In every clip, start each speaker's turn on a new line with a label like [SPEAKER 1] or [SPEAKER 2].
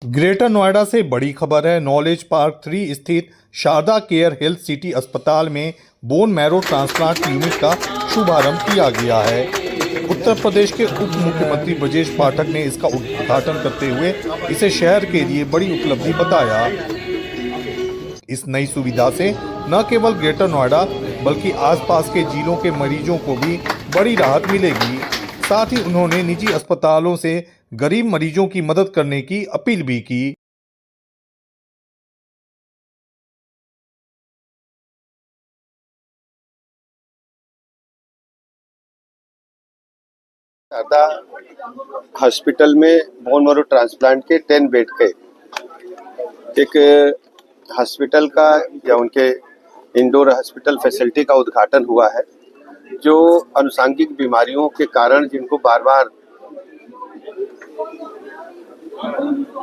[SPEAKER 1] Greater Noida से बड़ी खबर है। नॉलेज पार्क 3 स्थित शारदा केयर हेल्थ सिटी अस्पताल में बोन मैरो ट्रांसप्लांट यूनिट का शुभारंभ किया गया है। उत्तर प्रदेश के उप मुख्यमंत्री ब्रजेश पाठक ने इसका उद्घाटन करते हुए इसे शहर के लिए बड़ी उपलब्धि बताया। इस नई सुविधा से न केवल ग्रेटर नोएडा बल्कि आसपास के जिलों के मरीजों को भी बड़ी राहत मिलेगी। साथ ही उन्होंने निजी अस्पतालों से गरीब मरीजों की मदद करने की अपील भी की।
[SPEAKER 2] शारदा हॉस्पिटल में बोन मैरो ट्रांसप्लांट के 10 बेड के एक हॉस्पिटल का या उनके इंडोर हॉस्पिटल फैसिलिटी का उद्घाटन हुआ है, जो अनुषंगिक बीमारियों के कारण जिनको बार बार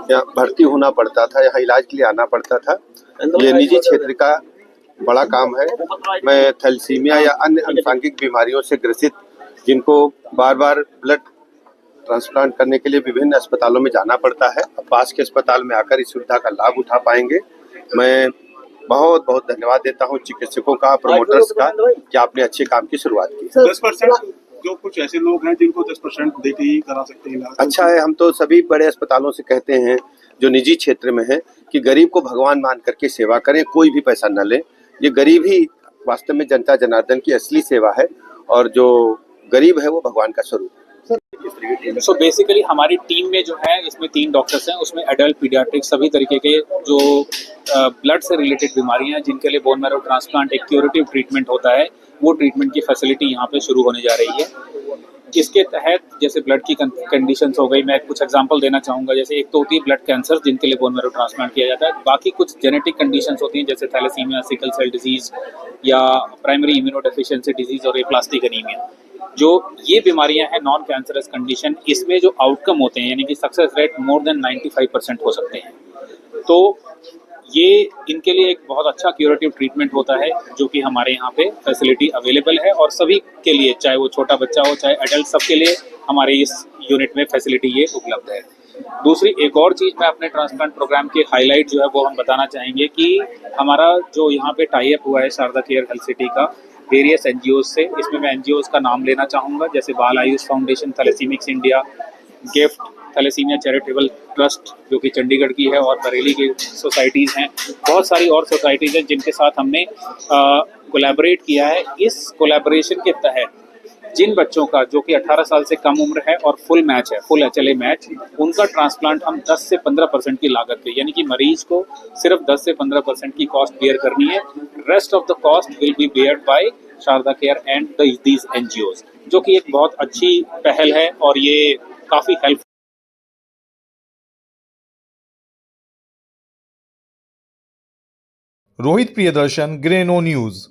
[SPEAKER 2] यहाँ भर्ती होना पड़ता था, यहाँ इलाज के लिए आना पड़ता था, ये निजी क्षेत्र का बड़ा काम है। मैं थैलेसीमिया या अन्य अनुषंगिक बीमारियों से ग्रसित जिनको बार बार ब्लड ट्रांसप्लांट करने के लिए विभिन्न अस्पतालों में जाना पड़ता है, पास के अस्पताल में आकर इस सुविधा का लाभ उठा पाएंगे। मैं बहुत बहुत धन्यवाद देता हूं चिकित्सकों का, प्रमोटर्स का, कि आपने अच्छे काम की शुरुआत की।
[SPEAKER 3] 10% जो कुछ ऐसे लोग हैं जिनको 10% देके ही करा सकते हैं इलाज।
[SPEAKER 2] अच्छा है, हम तो सभी बड़े अस्पतालों से कहते हैं जो निजी क्षेत्र में है कि गरीब को भगवान मान करके सेवा करें, कोई भी पैसा न लें। ये गरीब ही वास्तव में जनता जनार्दन की असली सेवा है, और जो गरीब है वो भगवान का स्वरूप है।
[SPEAKER 4] सो बेसिकली हमारी टीम में जो है इसमें 3 डॉक्टर्स हैं, उसमें एडल्ट पीडियाट्रिक सभी तरीके के जो ब्लड से रिलेटेड बीमारियां हैं जिनके लिए बोन मैरो ट्रांसप्लांट एक क्यूरेटिव ट्रीटमेंट होता है, वो ट्रीटमेंट की फैसिलिटी यहाँ पे शुरू होने जा रही है। इसके तहत जैसे ब्लड की कंडीशंस हो गई, मैं कुछ एग्जांपल देना चाहूँगा। जैसे एक तो होती है ब्लड कैंसर जिनके लिए बोन मैरो ट्रांसप्लांट किया जाता है, बाकी कुछ जेनेटिक कंडीशंस होती हैं जैसे थैलेसीमिया, सिकल सेल डिजीज या प्राइमरी इम्यूनोडेफिशिएंसी डिजीज और एप्लास्टिक एनीमिया। जो ये बीमारियां हैं नॉन कैंसरस कंडीशन, इसमें जो आउटकम होते हैं यानी कि सक्सेस रेट मोर देन 95% हो सकते हैं। तो ये इनके लिए एक बहुत अच्छा क्यूरेटिव ट्रीटमेंट होता है जो कि हमारे यहाँ पे फैसिलिटी अवेलेबल है, और सभी के लिए, चाहे वो छोटा बच्चा हो चाहे एडल्ट, सबके लिए हमारे इस यूनिट में फैसिलिटी ये उपलब्ध है। दूसरी एक और चीज़ मैं अपने ट्रांसप्लांट प्रोग्राम के हाईलाइट जो है वो हम बताना चाहेंगे कि हमारा जो यहाँ पे टाई अप हुआ है शारदा केयर हेल्थ सिटी का वेरियस एनजीओज से। इसमें मैं एनजीओज का नाम लेना चाहूँगा, जैसे Bal Ayush foundation, thalassemics India, gift thalassemia charitable trust जो कि चंडीगढ़ की है, और बरेली की सोसाइटीज़ हैं। बहुत सारी और सोसाइटीज़ हैं जिनके साथ हमने कोलैबोरेट किया है। इस कोलैबोरेशन के तहत जिन बच्चों का जो कि 18 साल से कम उम्र है और फुल मैच है, फुल HLA मैच, उनका ट्रांसप्लांट हम 10 से 15% की लागत पे, यानी कि मरीज को सिर्फ 10 से 15% की कॉस्ट बेयर करनी है। Rest of the cost will be beared by Sharda care and these NGOs, जो कि एक बहुत अच्छी पहल है और ये काफ़ी हेल्प।
[SPEAKER 1] रोहित प्रियदर्शन, ग्रेनो न्यूज।